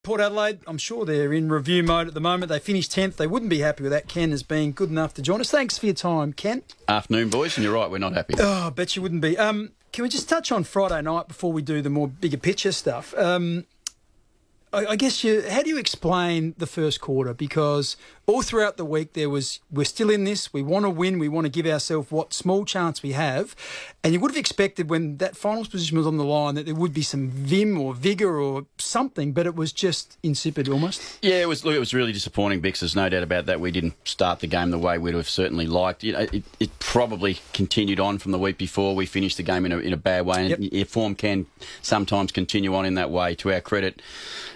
Port Adelaide, I'm sure they're in review mode at the moment. They finished 10th. They wouldn't be happy with that. Ken has been good enough to join us. Thanks for your time, Ken. Afternoon, boys, and you're right, we're not happy. Oh, I bet you wouldn't be. Can we just touch on Friday night before we do the more bigger picture stuff? I guess how do you explain the first quarter? Because all throughout the week we're still in this. We want to win. We want to give ourselves what small chance we have. And you would have expected when that finals position was on the line that there would be some vim or vigour or something, but it was just insipid almost. Yeah, it was really disappointing, Bicks. There's no doubt about that. We didn't start the game the way we'd have certainly liked. It probably continued on from the week before. We finished the game in a bad way, and your form can sometimes continue on in that way. To our credit,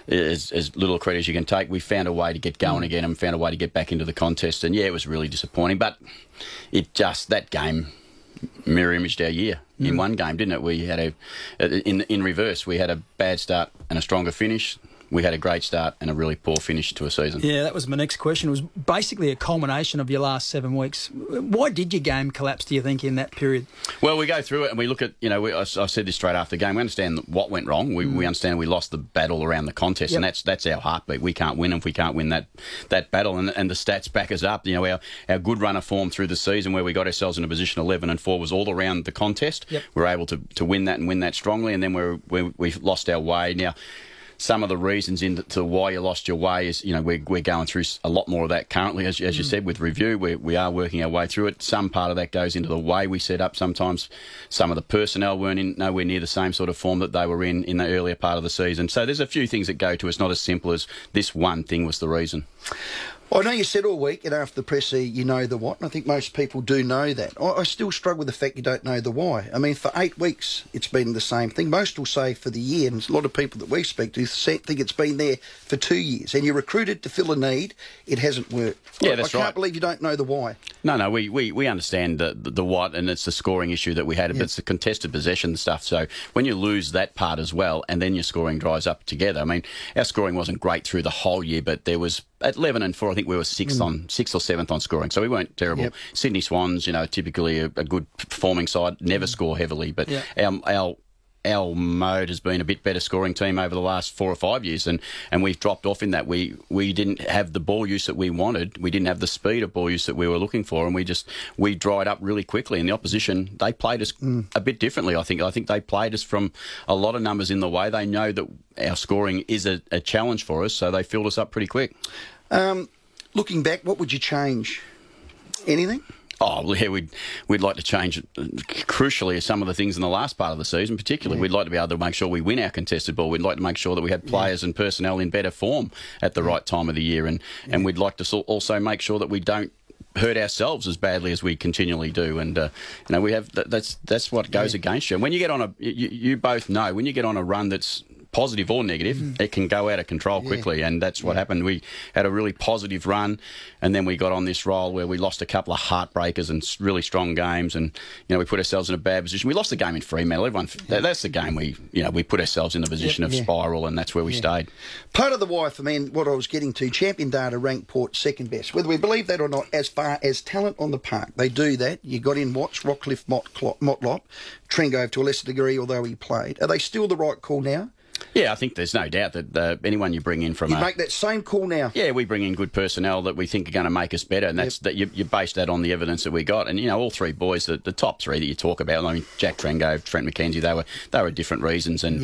as little credit as you can take, we found a way to get going again and found a way to get back into the contest. And yeah, it was really disappointing, but that game mirror imaged our year in one game, didn't it? We had in reverse, we had a bad start and a stronger finish. We had a great start and a really poor finish to a season. Yeah, that was my next question. It was basically a culmination of your last 7 weeks. Why did your game collapse, do you think, in that period? Well, we go through it and we look at, I said this straight after the game, we understand what went wrong. We understand we lost the battle around the contest, and that's our heartbeat. We can't win if we can't win that battle, and the stats back us up. Our good run of form through the season where we got ourselves in a position 11 and 4 was all around the contest. We were able to win that and win that strongly, and then we lost our way. Now, some of the reasons into why you lost your way is, we're going through a lot more of that currently, as you said, with review. We are working our way through it. Some part of that goes into the way we set up. Sometimes some of the personnel weren't nowhere near the same sort of form that they were in the earlier part of the season. So there's a few things that go to it. It's not as simple as this one thing was the reason. I know you said all week, and after the presser, you know the what, and I think most people do know that. I still struggle with the fact you don't know the why. I mean, for 8 weeks, it's been the same thing. Most will say for the year, and a lot of people that we speak to think it's been there for 2 years, and you recruited to fill a need, it hasn't worked. Yeah, that's right. I can't believe you don't know the why. No, we understand the what, and it's the scoring issue that we had, but it's the contested possession stuff. So when you lose that part as well, and then your scoring dries up together, I mean, our scoring wasn't great through the whole year, but there was, at 11 and 4, I think we were 6th or 7th on scoring, so we weren't terrible. Sydney Swans, typically a good performing side, never score heavily, but our mode has been a bit better scoring team over the last 4 or 5 years, and we've dropped off in that. We didn't have the ball use that we wanted. We didn't have the speed of ball use that we were looking for, and we dried up really quickly. And the opposition, they played us a bit differently. I think they played us from a lot of numbers in the way. They know that our scoring is a challenge for us, so they filled us up pretty quick. Looking back, what would you change? Anything? Oh, yeah, we'd like to change, crucially, some of the things in the last part of the season, particularly. We'd like to be able to make sure we win our contested ball. We'd like to make sure that we had players and personnel in better form at the right time of the year. And we'd like to also make sure that we don't hurt ourselves as badly as we continually do. And, we have that's what goes against you. And when you get on you both know, when you get on a run that's positive or negative, it can go out of control quickly, and that's what happened. We had a really positive run, and then we got on this roll where we lost a couple of heartbreakers and really strong games, and we put ourselves in a bad position. We lost the game in Fremantle. That's the game we put ourselves in the position of spiral, and that's where we stayed. Part of the why for me, and what I was getting to, Champion Data ranked Port second best. Whether we believe that or not, as far as talent on the park, they do that. You got in Watts, Rockcliffe, Motlop, Trengove to a lesser degree, although he played. Are they still the right call now? Yeah, I think there's no doubt that anyone you bring in from you make that same call now. Yeah, we bring in good personnel that we think are going to make us better, and that's that you base that on the evidence that we got. And all three boys, the top three that you talk about, I mean, Jack Trengove, Trent McKenzie, they were different reasons, and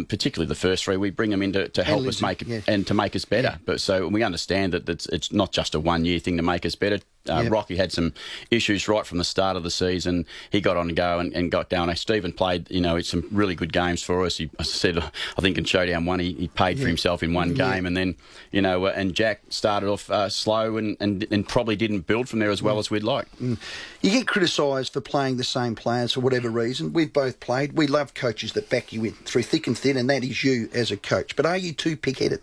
particularly the first three, we bring them in to help us make it and to make us better. But so we understand that it's not just a 1 year thing to make us better. Rocky had some issues right from the start of the season. He got on to go and got down. Stephen played, some really good games for us. I said, I think in Showdown 1, he paid for himself in one game, and then, and Jack started off slow and probably didn't build from there as well as we'd like. You get criticised for playing the same players for whatever reason. We've both played. We love coaches that back you in through thick and thin, and that is you as a coach. But are you too pig-headed?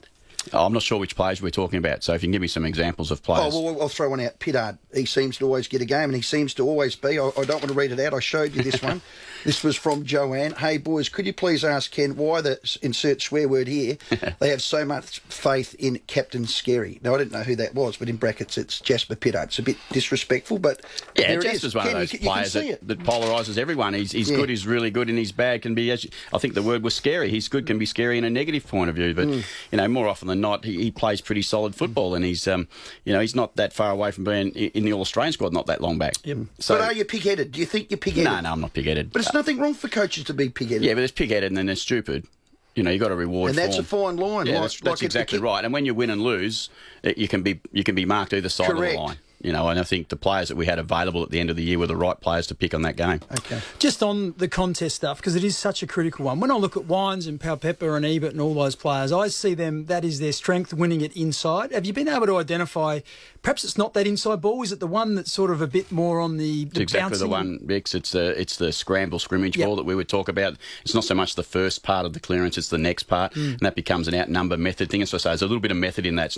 I'm not sure which players we're talking about, so if you can give me some examples of players. Oh, well, I'll throw one out. Pittard. He seems to always get a game, and he seems to always be. I don't want to read it out. I showed you this one. This was from Joanne. Hey, boys, could you please ask Ken why the, insert swear word here, they have so much faith in Captain Scary? Now, I didn't know who that was, but in brackets, it's Jasper Pittard. It's a bit disrespectful, but yeah, there it Jasper's is. one Ken, of those you players that polarises everyone. He's good, he's really good, and he's bad can be, I think the word was scary. He's good can be scary in a negative point of view, but, you know, more often than not, he plays pretty solid football, and he's, you know, he's not that far away from being in the All-Australian squad not that long back. Yep. So, but are you pig-headed? Do you think you're pig-headed? No, I'm not pig-headed. But it's nothing wrong for coaches to be pig-headed. Yeah, but there's pig-headed and then there's stupid. You know, you got to reward. And that's form. a fine line. Yeah, like, that's exactly right. And when you win and lose, you can be marked either side of the line. You know, and I think the players that we had available at the end of the year were the right players to pick on that game. Okay. Just on the contest stuff, because it is such a critical one. When I look at Wines and Powpepper and Ebert and all those players, I see them, that is their strength, winning it inside. Have you been able to identify, perhaps it's not that inside ball, is it the one that's sort of a bit more on the It's exactly bouncing? the one, Bicks. It's the scramble scrimmage ball that we would talk about. It's not so much the first part of the clearance, it's the next part, and that becomes an outnumber method thing. As I say, there's a little bit of method in that.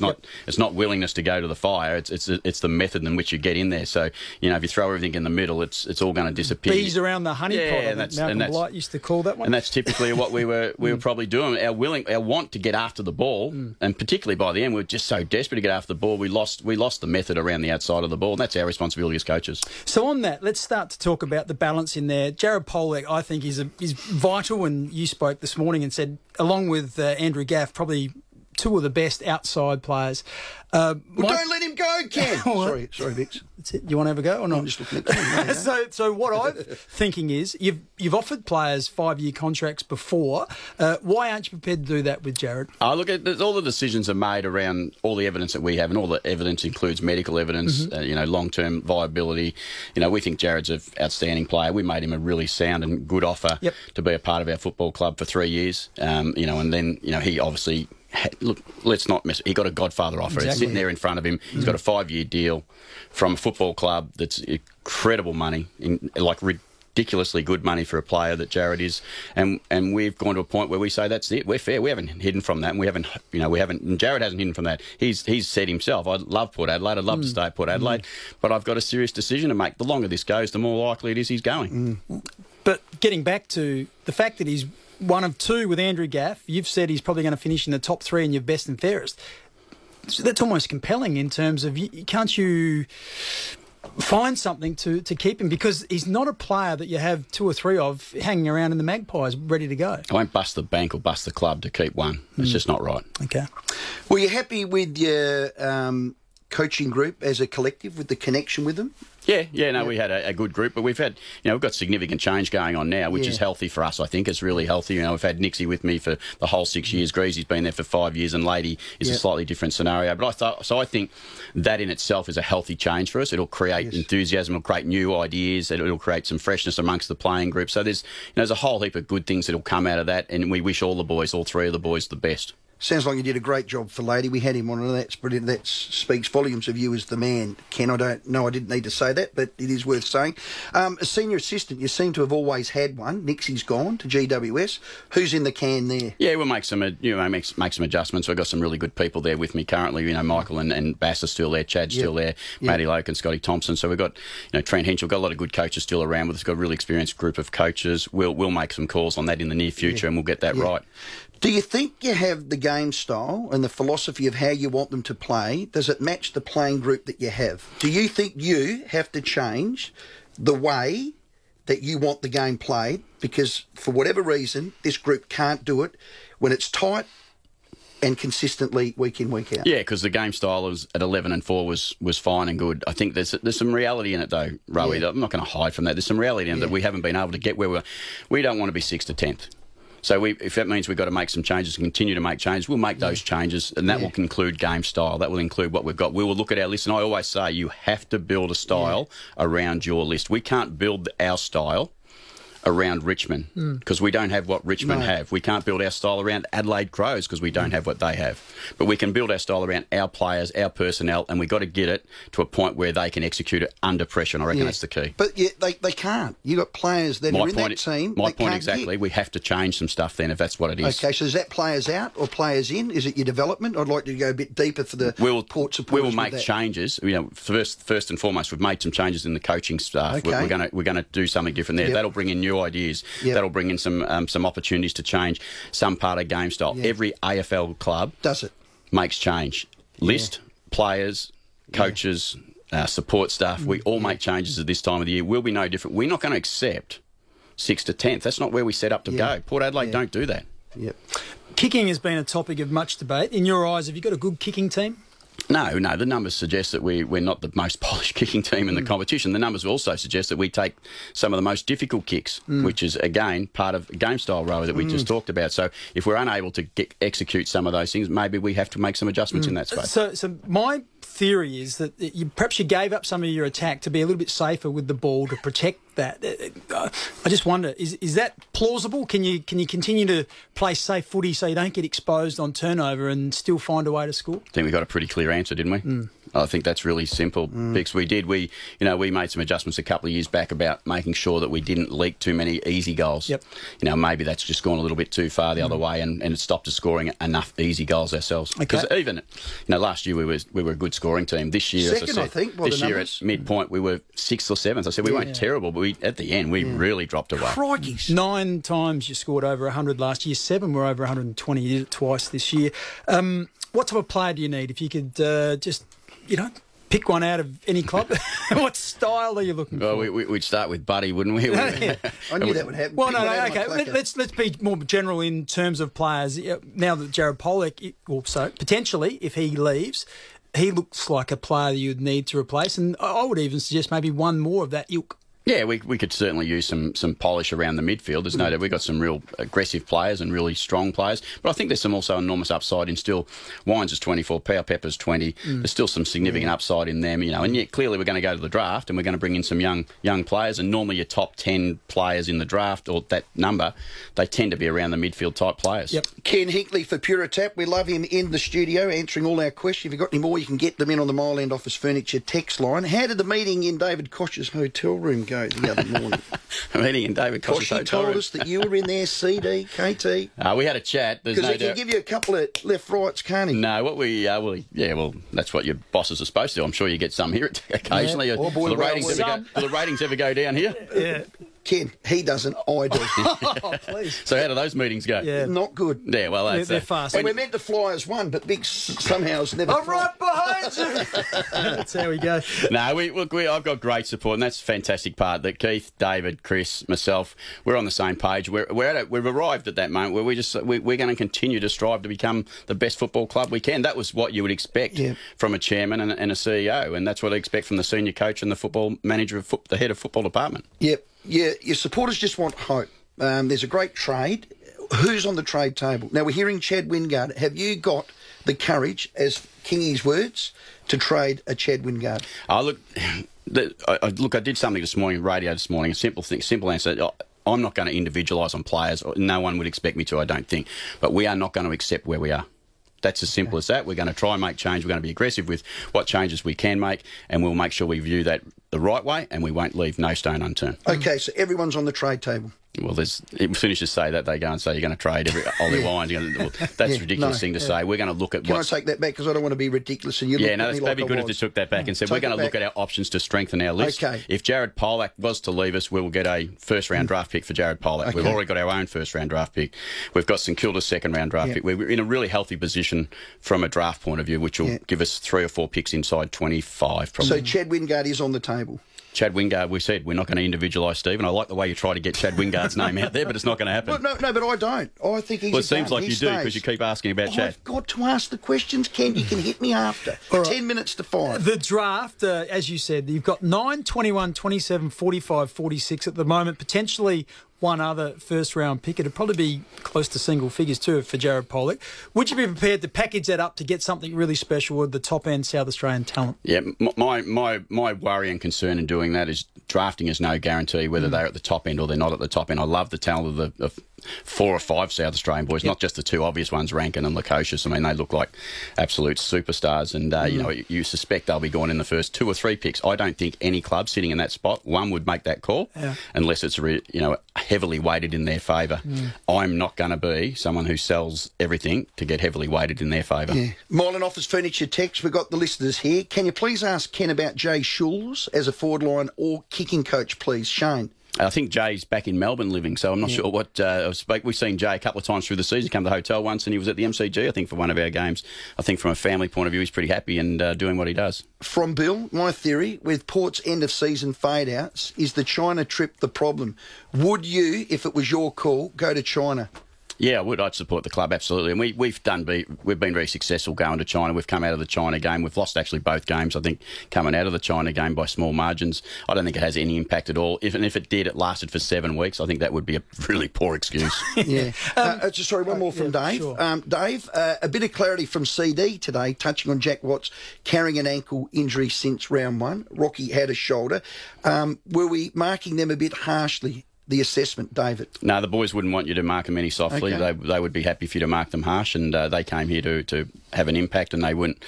It's not willingness to go to the fire, it's the method in which you get in there. So, you know, if you throw everything in the middle, it's all going to disappear. Bees around the honey pot, I think Malcolm Blight used to call that one. And that's typically what we were probably doing. Our want to get after the ball, and particularly by the end, we were just so desperate to get after the ball, we lost the method around the outside of the ball, and that's our responsibility as coaches. So on that, let's start to talk about the balance in there. Jared Polek, I think, is vital, and you spoke this morning and said, along with Andrew Gaff, probably two of the best outside players. Don't let him go, Ken. sorry, Vicks. That's it. You want to have a go or not? I'm just looking at Ken. So what I'm thinking is, you've offered players 5-year contracts before. Why aren't you prepared to do that with Jared? Look, all the decisions are made around all the evidence that we have, and all the evidence includes medical evidence, you know, long-term viability. You know, we think Jared's an outstanding player. We made him a really sound and good offer to be a part of our football club for 3 years. You know, and then, you know, he obviously... Look, let's not mess. He got a Godfather offer. It's sitting there in front of him. He's got a 5-year deal from a football club that's incredible money, like ridiculously good money for a player that Jared is. And we've gone to a point where we say that's it. We're fair. We haven't hidden from that, and we haven't. And Jared hasn't hidden from that. He's said himself, "I love Port Adelaide. I'd love to stay at Port Adelaide, but I've got a serious decision to make. The longer this goes, the more likely it is he's going." But getting back to the fact that he's one of two with Andrew Gaff, you've said he's probably going to finish in the top 3 and your best and fairest. So that's almost compelling in terms of, can't you find something to keep him? Because he's not a player that you have 2 or 3 of hanging around in the Magpies ready to go. I won't bust the bank or bust the club to keep one. It's just not right. Okay. Were you happy with your coaching group as a collective, with the connection with them? Yeah, we had a good group, but we've got significant change going on now, which is healthy for us. I think it's really healthy. You know, we've had Nixie with me for the whole 6 years. Greasy's been there for 5 years, and Lady is a slightly different scenario. But I think that in itself is a healthy change for us. It'll create enthusiasm, it'll create new ideas, it'll create some freshness amongst the playing group. So there's a whole heap of good things that'll come out of that, and we wish all 3 of the boys, the best. Sounds like you did a great job for Lady. We had him on, and that's brilliant. That speaks volumes of you as the man, Ken. I don't know, I didn't need to say that, but it is worth saying. A senior assistant, you seem to have always had one. Nixie's gone to GWS. Who's in the can there? Yeah, we'll make some adjustments. We've got some really good people there with me currently. You know, Michael and Bass are still there, Chad's still there, Matty Loke and Scotty Thompson. So we've got, you know, Trent Henschel. We've got a lot of good coaches still around with us. We've got a really experienced group of coaches. We'll make some calls on that in the near future, and we'll get that right. Do you think you have the game style and the philosophy of how you want them to play? Does it match the playing group that you have? Do you think you have to change the way that you want the game played? Because for whatever reason, this group can't do it when it's tight and consistently week in, week out. Yeah, because the game style at 11 and 4 was fine and good. I think there's some reality in it though, Rowey. I'm not going to hide from that. There's some reality in it that we haven't been able to get where we don't want to be 6th to 10th. So if that means we've got to make some changes and continue to make changes, we'll make those changes, and that will include game style. That will include what we've got. We will look at our list, and I always say you have to build a style around your list. We can't build our style around Richmond because we don't have what Richmond have. We can't build our style around Adelaide Crows because we don't have what they have. But we can build our style around our players, our personnel, and we've got to get it to a point where they can execute it under pressure, and I reckon that's the key. But they can't. You've got players that are in that team. My point exactly. We have to change some stuff then if that's what it is. Okay, so is that players out or players in? Is it your development? I'd like to go a bit deeper for the port supporters. We will make changes. You know, first and foremost, we've made some changes in the coaching staff. Okay. We're going to do something different there. Yep. That'll bring in new ideas. Yep. That'll bring in some opportunities to change some part of game style. Yep. Every AFL club does it. Makes change. List, players, coaches, support staff. We all make changes at this time of the year. We'll be no different. We're not going to accept 6th to 10th. That's not where we set up to go. Port Adelaide don't do that. Yep. Kicking has been a topic of much debate. In your eyes, have you got a good kicking team? No. The numbers suggest that we're not the most polished kicking team in the competition. The numbers also suggest that we take some of the most difficult kicks, which is, again, part of game style rower that we just talked about. So if we're unable to execute some of those things, maybe we have to make some adjustments in that space. So my theory is that perhaps you gave up some of your attack to be a little bit safer with the ball to protect that. I just wonder, is that plausible? Can you continue to play safe footy so you don't get exposed on turnover and still find a way to score? I think we got a pretty clear answer, didn't we? I think that's really simple, Bicks. We did. We made some adjustments a couple of years back about making sure that we didn't leak too many easy goals. Yep. Maybe that's just gone a little bit too far the other way, and it stopped us scoring enough easy goals ourselves. Because even, last year we were a good scoring team. This year, second, as I said, I think, this year at midpoint we were 6th or 7th. I said we weren't terrible, but at the end we really dropped away. Crikeys. 9 times you scored over 100 last year. 7 were over 120. You did it twice this year. What type of player do you need? If you could just, pick one out of any club, what style are you looking for? Well, we'd start with Buddy, wouldn't we? I knew that would happen. Well, no, okay. Let's be more general in terms of players. Now that Jared Pollock, also potentially, if he leaves, he looks like a player that you'd need to replace, and I would even suggest maybe one more of that ilk. Yeah, we could certainly use some polish around the midfield. There's no doubt we've got some real aggressive players and really strong players. But I think there's some also enormous upside in still. Wines is 24, Power Pepper's 20. There's still some significant upside in them, And yet clearly we're going to go to the draft and we're going to bring in some young players. And normally your top 10 players in the draft, or that number, they tend to be around the midfield type players. Yep. Ken Hinkley for Puritap. We love him in the studio answering all our questions. If you've got any more, you can get them in on the Mile End Office Furniture text line. How did the meeting in David Koch's hotel room go the other morning? A meeting in David Koch's hotel room. told us that you were in there, CD, KT. We had a chat. Because he can give you a couple of left rights, can't he? No, that's what your bosses are supposed to do. I'm sure you get some here occasionally. Yeah. Oh, boy, do the ratings ever go down here? Yeah. Ken, he doesn't, I do. Oh, please. So how do those meetings go? Yeah. Not good. Yeah, well, they're fast. And we're meant to fly as one, but Big somehow has never. I'm right behind you. That's how we go. No, I've got great support, and that's the fantastic part. That Keith, David, Chris, myself, we're on the same page. We've arrived at that moment where we're going to continue to strive to become the best football club we can. That was what you would expect from a chairman and a CEO, and that's what I expect from the senior coach and the football manager of the head of football department. Yep. Yeah, your supporters just want hope. There's a great trade. Who's on the trade table? Now, we're hearing Chad Wingard. Have you got the courage, as Kingy's words, to trade a Chad Wingard? Look, I did something this morning, radio this morning, a simple answer. I'm not going to individualise on players. No one would expect me to, I don't think. But we are not going to accept where we are. That's as simple as that. We're going to try and make change. We're going to be aggressive with what changes we can make, and we'll make sure we view that the right way, and we won't leave no stone unturned. Okay, so everyone's on the trade table. Well, as soon as you say that, they go and say you're going to trade Ollie Wines. That's a ridiculous thing to say. We're going to look at Can I take that back? Because I don't want to be ridiculous. And you look at me that'd be like good I if you was. took that back and said we're going to look at our options to strengthen our list. Okay. If Jared Pollock was to leave us, we'll get a first-round draft pick for Jared Pollock. Okay. We've already got our own first-round draft pick. We've got St Kilda's second-round draft pick. We're in a really healthy position from a draft point of view, which will give us 3 or 4 picks inside 25 probably. So Chad Wingard is on the table. Chad Wingard, we said we're not going to individualise Stephen. I like the way you try to get Chad Wingard's name out there, but it's not going to happen. Well, no, but I don't. I think he's. Well, it seems like you do because you keep asking about Chad. I've got to ask the questions, Ken. You can hit me after. Right. 10 minutes to 5. The draft, as you said, you've got 9, 21, 27, 45, 46 at the moment. Potentially one other first-round pick. It'd probably be close to single figures too for Jared Pollock. Would you be prepared to package that up to get something really special with the top-end South Australian talent? Yeah, my worry and concern in doing that is drafting is no guarantee whether they're at the top end or they're not at the top end. I love the talent of the 4 or 5 South Australian boys, not just the 2 obvious ones, Rankin and Lukosius. I mean, they look like absolute superstars, and you know, you suspect they'll be gone in the first 2 or 3 picks. I don't think any club sitting in that spot, one, would make that call unless it's heavily weighted in their favour. I'm not going to be someone who sells everything to get heavily weighted in their favour. Yeah. Moreland Office Furniture text, we've got the listeners here. Can you please ask Ken about Jay Schulz as a forward line or kicking coach, please? Shane. I think Jay's back in Melbourne living, so I'm not sure what... we've seen Jay a couple of times through the season. He came to the hotel once and he was at the MCG, I think, for one of our games. I think from a family point of view, he's pretty happy and doing what he does. From Bill, my theory, with Port's end-of-season fade-outs, is the China trip the problem? Would you, if it was your call, go to China? Yeah, I would. I'd support the club, absolutely. And we've been very successful going to China. We've come out of the China game. We've lost actually both games, I think, coming out of the China game by small margins. I don't think it has any impact at all. If it did, it lasted for 7 weeks. I think that would be a really poor excuse. Yeah. Sorry, one more from Dave. Sure. Dave, a bit of clarity from CD today, touching on Jack Watts carrying an ankle injury since round 1. Rocky had a shoulder. Were we marking them a bit harshly? The assessment, David? No, the boys wouldn't want you to mark them any softly. Okay. They would be happy for you to mark them harsh, and they came here to have an impact, and they wouldn't,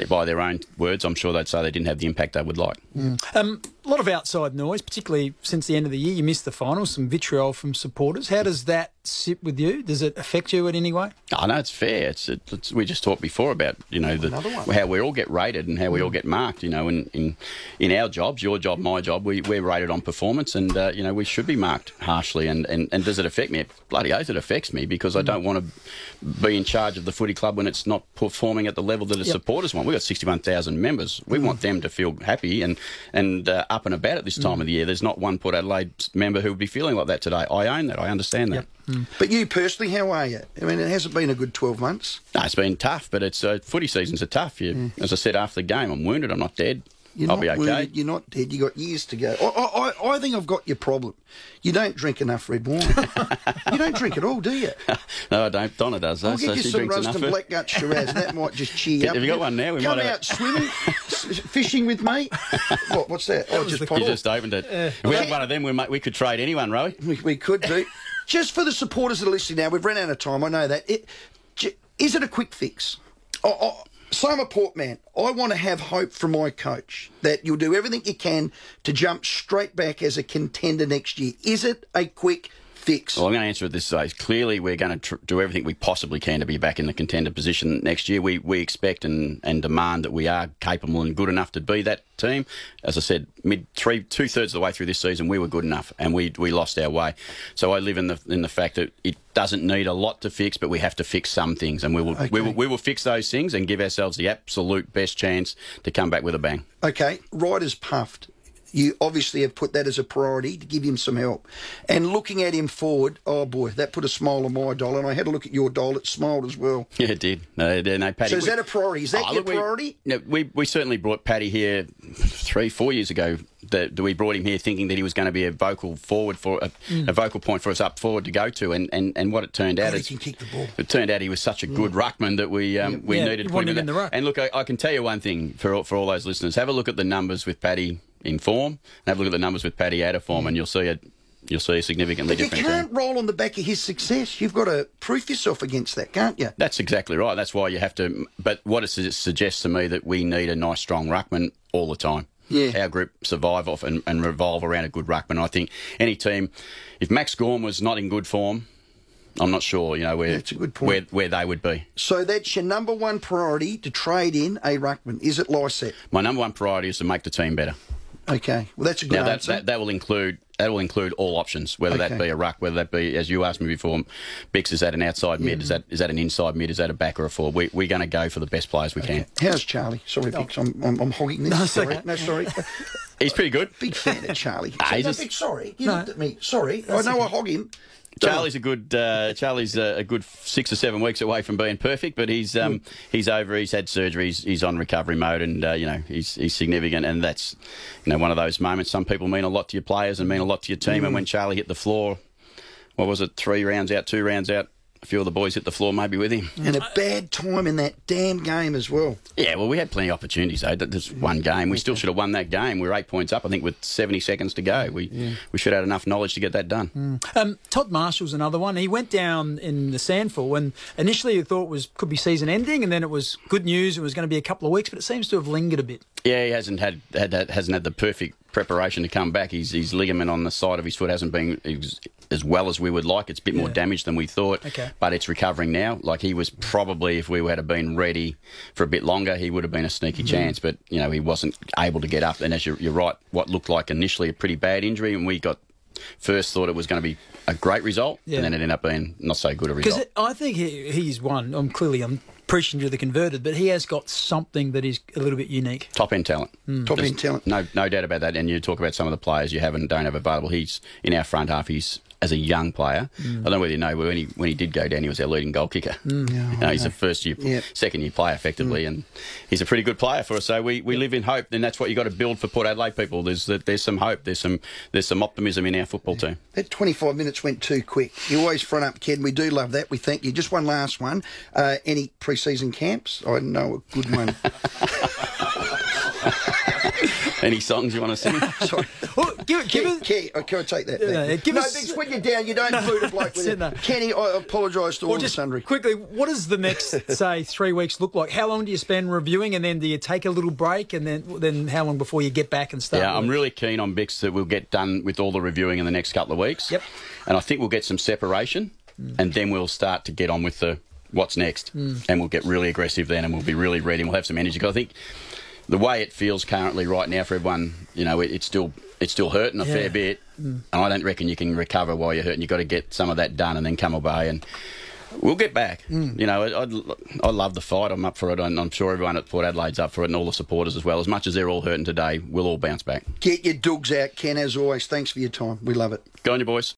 by their own words, I'm sure they'd say they didn't have the impact they would like. A lot of outside noise, particularly since the end of the year. You missed the finals, some vitriol from supporters. How does that sit with you? Does it affect you in any way? Oh, no, it's fair. We just talked before about, how we all get rated and how we all get marked. In our jobs, your job, my job, we're rated on performance, and we should be marked harshly. And does it affect me? Bloody oath, it affects me, because I don't want to be in charge of the footy club when it's not performing at the level that its supporters want. We've got 61,000 members. We want them to feel happy and up and about at this time of the year. There's not one Port Adelaide member who would be feeling like that today. I own that. I understand that. But you personally, how are you? I mean, it hasn't been a good 12 months. No, it's been tough, but footy seasons are tough. As I said after the game, I'm wounded. I'm not dead. I'll be okay. Wounded, you're not dead. You've got years to go. I think I've got your problem. You don't drink enough red wine. You don't drink at all, do you? No, I don't. Donna does, though. I'll get you some Ruston Blackgut Shiraz, and that might just cheer you up. Have you got one now? Come out swimming, fishing with me. What's that? You just opened it. If we had one of them, we could trade anyone, Rowey. We could do. Just for the supporters that are listening now, we've run out of time, I know that. Is it a quick fix? So I'm a Port man. I want to have hope from my coach that you'll do everything you can to jump straight back as a contender next year. Is it a quick fix? Well, I'm going to answer it this way. Clearly, we're going to do everything we possibly can to be back in the contender position next year. We expect and demand that we are capable and good enough to be that team. As I said, two-thirds of the way through this season, we were good enough, and we lost our way. So I live in the fact that it doesn't need a lot to fix, but we have to fix some things, and we will fix those things and give ourselves the absolute best chance to come back with a bang. Okay, Ryder's puffed. You obviously have put that as a priority to give him some help. And looking at him forward, oh boy, that put a smile on my doll. And I had a look at your doll, it smiled as well. Yeah, it did. No, Paddy. So is that a priority? Is that your priority? We certainly brought Paddy here 3-4 years ago. That we brought him here thinking that he was going to be a vocal forward for a vocal point for us up forward to go to, and what it turned out is he can kick the ball. It turned out he was such a good ruckman that we needed to put him in the ruck. And look, I can tell you one thing for all those listeners: have a look at the numbers with Paddy in form, and have a look at the numbers with Paddy out of form, and you'll see a significantly different. You can't roll on the back of his success. You've got to proof yourself against that, can't you? That's exactly right. That's why you have to. But what it suggests to me that we need a nice, strong ruckman all the time. Yeah. Our group survive off and revolve around a good ruckman. I think any team, if Max Gorm was not in good form, I'm not sure, that's a good point. where they would be. So that's your number one priority, to trade in a ruckman. Is it Lysette? My number one priority is to make the team better. Okay, well that's a good answer. That will include all options, whether that be a ruck, whether that be, as you asked me before, Bicks, is that an outside mid, is that an inside mid, is that a back or a forward? We're going to go for the best players we can. How's Charlie? Sorry, Bicks, I'm hogging this. No, sorry. He's pretty good. Big fan of Charlie. Bicks, sorry. You looked at me. Sorry. I know I hog him. Charlie's a good 6 or 7 weeks away from being perfect, but he's over. He's had surgery. He's on recovery mode, and he's significant. And that's one of those moments. Some people mean a lot to your players and mean a lot to your team. And when Charlie hit the floor what was it, 3 rounds out, 2 rounds out. A few of the boys hit the floor maybe with him. And a bad time in that damn game as well. Yeah, well, we had plenty of opportunities, though. There's one game. We still should have won that game. We were 8 points up, I think, with 70 seconds to go. We should have had enough knowledge to get that done. Todd Marshall's another one. He went down in the Sandful, and initially you thought could be season ending, and then it was good news. It was going to be a couple of weeks, but it seems to have lingered a bit. Yeah, he hasn't had the perfect preparation to come back. His ligament on the side of his foot hasn't been as well as we would like. It's a bit more damaged than we thought, but it's recovering now. Like, he was probably, if we had been ready for a bit longer, he would have been a sneaky chance, but, you know, he wasn't able to get up. And as you're right, what looked like initially a pretty bad injury, and we first thought it was going to be a great result, and then it ended up being not so good a result. Because I think he's one. I'm preaching to the converted, but he has got something that is a little bit unique. Top-end talent. Top-end talent. No doubt about that. And you talk about some of the players you have and don't have available. He's in our front half. He's, as a young player, I don't know whether you know, when he did go down, he was our leading goal kicker. He's a second-year player, effectively, and he's a pretty good player for us. So we live in hope, and that's what you've got to build for Port Adelaide people. There's some hope. There's some optimism in our football team. That 25 minutes went too quick. You always front up, Ken. We do love that. We thank you. Just one last one. Any pre-season camps? I know a good one. Any songs you want to sing? Sorry. Well, can I take that? Bicks, when you're down, you don't boot a bloke with it. Kenny, I apologise to all the sundry. Quickly, what does the next, say, 3 weeks look like? How long do you spend reviewing, and then do you take a little break, and then how long before you get back and start? Yeah, I'm really keen on Bicks that we'll get done with all the reviewing in the next couple of weeks. Yep. And I think we'll get some separation, and then we'll start to get on with the what's next, and we'll get really aggressive then, and we'll be really ready, and we'll have some energy. Because I think the way it feels currently right now for everyone, you know, it's still hurting a fair bit, and I don't reckon you can recover while you're hurting. You've got to get some of that done and then come away, and we'll get back. You know, I love the fight. I'm up for it, and I'm sure everyone at Port Adelaide's up for it, and all the supporters as well. As much as they're all hurting today, we'll all bounce back. Get your dogs out, Ken, as always. Thanks for your time. We love it. Go on, you boys.